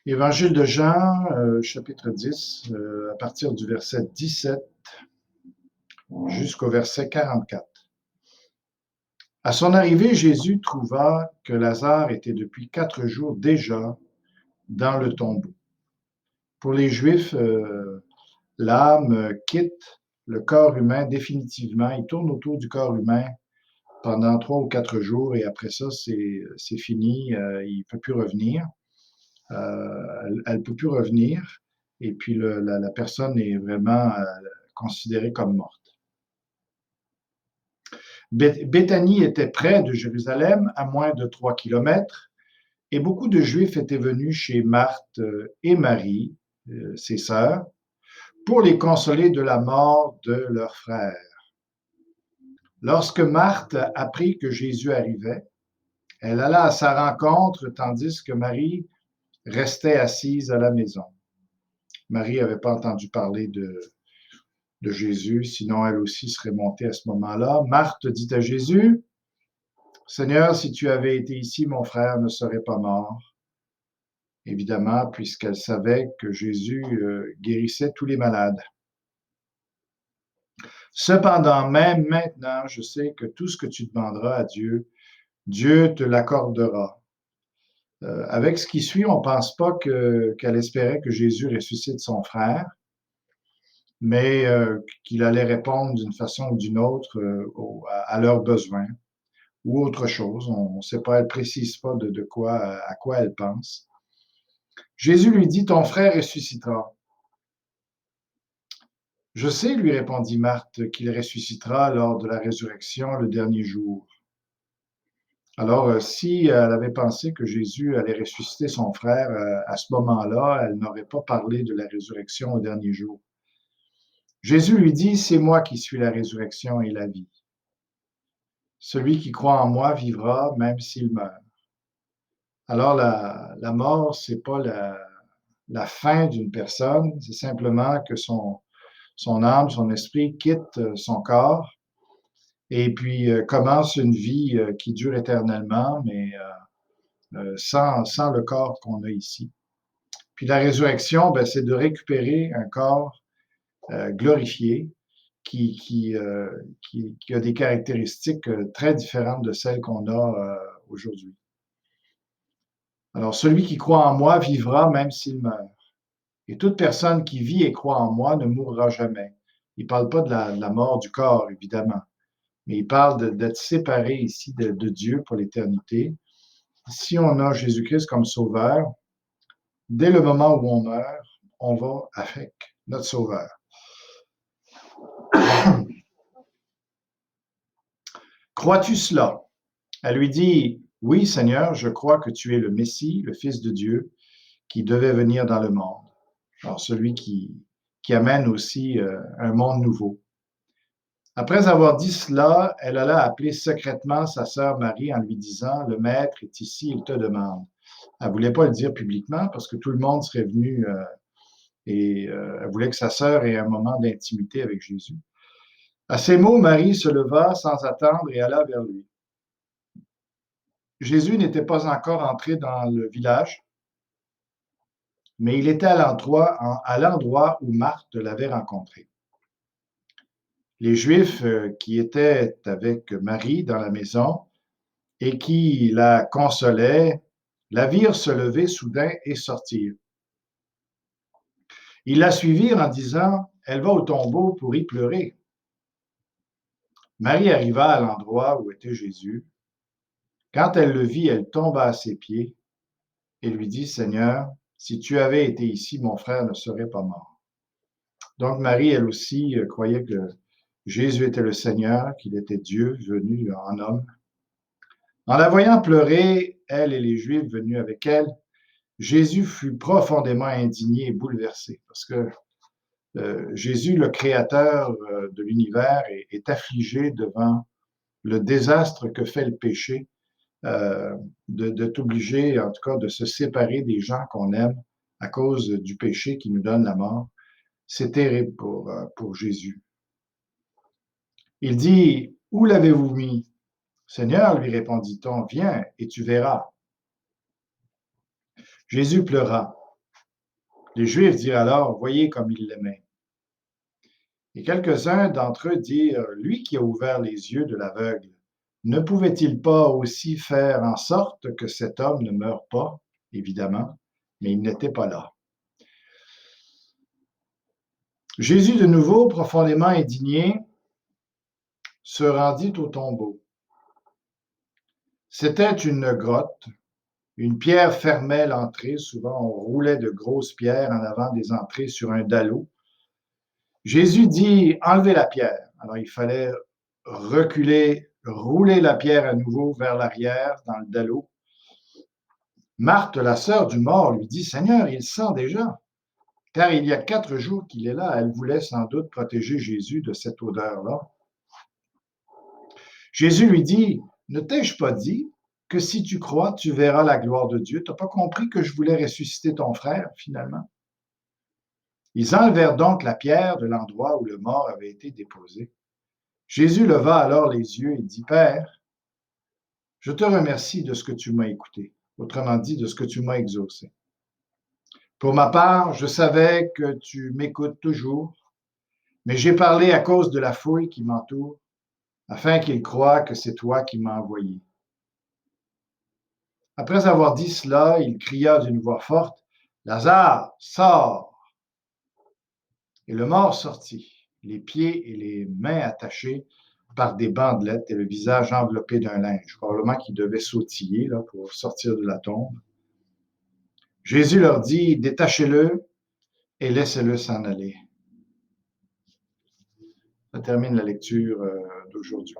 Évangile de Jean, chapitre 10, à partir du verset 17 jusqu'au verset 44. À son arrivée, Jésus trouva que Lazare était depuis 4 jours déjà dans le tombeau. Pour les Juifs, l'âme quitte le corps humain définitivement. Il tourne autour du corps humain pendant 3 ou 4 jours et après ça, c'est fini. Il ne peut plus revenir. Elle ne peut plus revenir. Et puis la personne est vraiment considérée comme morte. Béthanie était près de Jérusalem, à moins de 3 kilomètres, et beaucoup de Juifs étaient venus chez Marthe et Marie, ses sœurs, pour les consoler de la mort de leur frère. Lorsque Marthe apprit que Jésus arrivait, elle alla à sa rencontre tandis que Marie restait assise à la maison. Marie n'avait pas entendu parler de Jésus, sinon elle aussi serait montée à ce moment-là. Marthe dit à Jésus, « Seigneur, si tu avais été ici, mon frère ne serait pas mort. » Évidemment, puisqu'elle savait que Jésus guérissait tous les malades. Cependant, même maintenant, je sais que tout ce que tu demanderas à Dieu, Dieu te l'accordera. Avec ce qui suit, on ne pense pas qu'elle espérait que Jésus ressuscite son frère, mais qu'il allait répondre d'une façon ou d'une autre à leurs besoins ou autre chose. On ne sait pas, elle ne précise pas à quoi elle pense. Jésus lui dit, ton frère ressuscitera. Je sais, lui répondit Marthe, qu'il ressuscitera lors de la résurrection le dernier jour. Alors, si elle avait pensé que Jésus allait ressusciter son frère à ce moment-là, elle n'aurait pas parlé de la résurrection au dernier jour. Jésus lui dit, c'est moi qui suis la résurrection et la vie. Celui qui croit en moi vivra même s'il meurt. Alors, la mort, c'est pas la fin d'une personne, c'est simplement que son âme, son esprit quitte son corps et puis commence une vie qui dure éternellement, mais sans le corps qu'on a ici. Puis la résurrection, ben, c'est de récupérer un corps glorifié qui a des caractéristiques très différentes de celles qu'on a aujourd'hui. Alors, celui qui croit en moi vivra même s'il meurt. Et toute personne qui vit et croit en moi ne mourra jamais. Il ne parle pas de la mort du corps, évidemment, mais il parle d'être séparé ici de Dieu pour l'éternité. Si on a Jésus-Christ comme sauveur, dès le moment où on meurt, on va avec notre sauveur. Crois-tu cela? Elle lui dit, oui, Seigneur, je crois que tu es le Messie, le Fils de Dieu, qui devait venir dans le monde. Alors, celui qui amène aussi un monde nouveau. Après avoir dit cela, elle alla appeler secrètement sa sœur Marie en lui disant, le Maître est ici, il te demande. Elle ne voulait pas le dire publiquement parce que tout le monde serait venu et elle voulait que sa sœur ait un moment d'intimité avec Jésus. À ces mots, Marie se leva sans attendre et alla vers lui. Jésus n'était pas encore entré dans le village, mais il était à l'endroit où Marthe l'avait rencontré. Les Juifs qui étaient avec Marie dans la maison et qui la consolaient, la virent se lever soudain et sortir. Ils la suivirent en disant, « Elle va au tombeau pour y pleurer. » Marie arriva à l'endroit où était Jésus. Quand elle le vit, elle tomba à ses pieds et lui dit, « Seigneur, si tu avais été ici, mon frère ne serait pas mort. » Donc Marie, elle aussi, croyait que Jésus était le Seigneur, qu'il était Dieu venu en homme. En la voyant pleurer, elle et les Juifs venus avec elle, Jésus fut profondément indigné et bouleversé parce que Jésus, le créateur de l'univers, est affligé devant le désastre que fait le péché, de t'obliger, en tout cas, de se séparer des gens qu'on aime à cause du péché qui nous donne la mort. C'est terrible pour Jésus. Il dit, « Où l'avez-vous mis? » Seigneur, lui répondit-on, « Viens et tu verras. » Jésus pleura. Les Juifs dirent alors, voyez comme il l'aimait. Et quelques-uns d'entre eux dirent, lui qui a ouvert les yeux de l'aveugle, ne pouvait-il pas aussi faire en sorte que cet homme ne meure pas? Évidemment, mais il n'était pas là. Jésus, de nouveau, profondément indigné, se rendit au tombeau. C'était une grotte. Une pierre fermait l'entrée. Souvent, on roulait de grosses pierres en avant des entrées sur un dallot. Jésus dit, enlevez la pierre. Alors, il fallait reculer, rouler la pierre à nouveau vers l'arrière dans le dallot. Marthe, la sœur du mort, lui dit, Seigneur, il sent déjà, car il y a 4 jours qu'il est là. Elle voulait sans doute protéger Jésus de cette odeur-là. Jésus lui dit, ne t'ai-je pas dit que si tu crois, tu verras la gloire de Dieu? Tu n'as pas compris que je voulais ressusciter ton frère, finalement? Ils enlevèrent donc la pierre de l'endroit où le mort avait été déposé. Jésus leva alors les yeux et dit, Père, je te remercie de ce que tu m'as écouté, autrement dit, de ce que tu m'as exaucé. Pour ma part, je savais que tu m'écoutes toujours, mais j'ai parlé à cause de la foule qui m'entoure, afin qu'ils croient que c'est toi qui m'as envoyé. Après avoir dit cela, il cria d'une voix forte, Lazare, sors! Et le mort sortit, les pieds et les mains attachés par des bandelettes et le visage enveloppé d'un linge. Probablement qu'il devait sautiller là, pour sortir de la tombe. Jésus leur dit, détachez-le et laissez-le s'en aller. Ça termine la lecture d'aujourd'hui.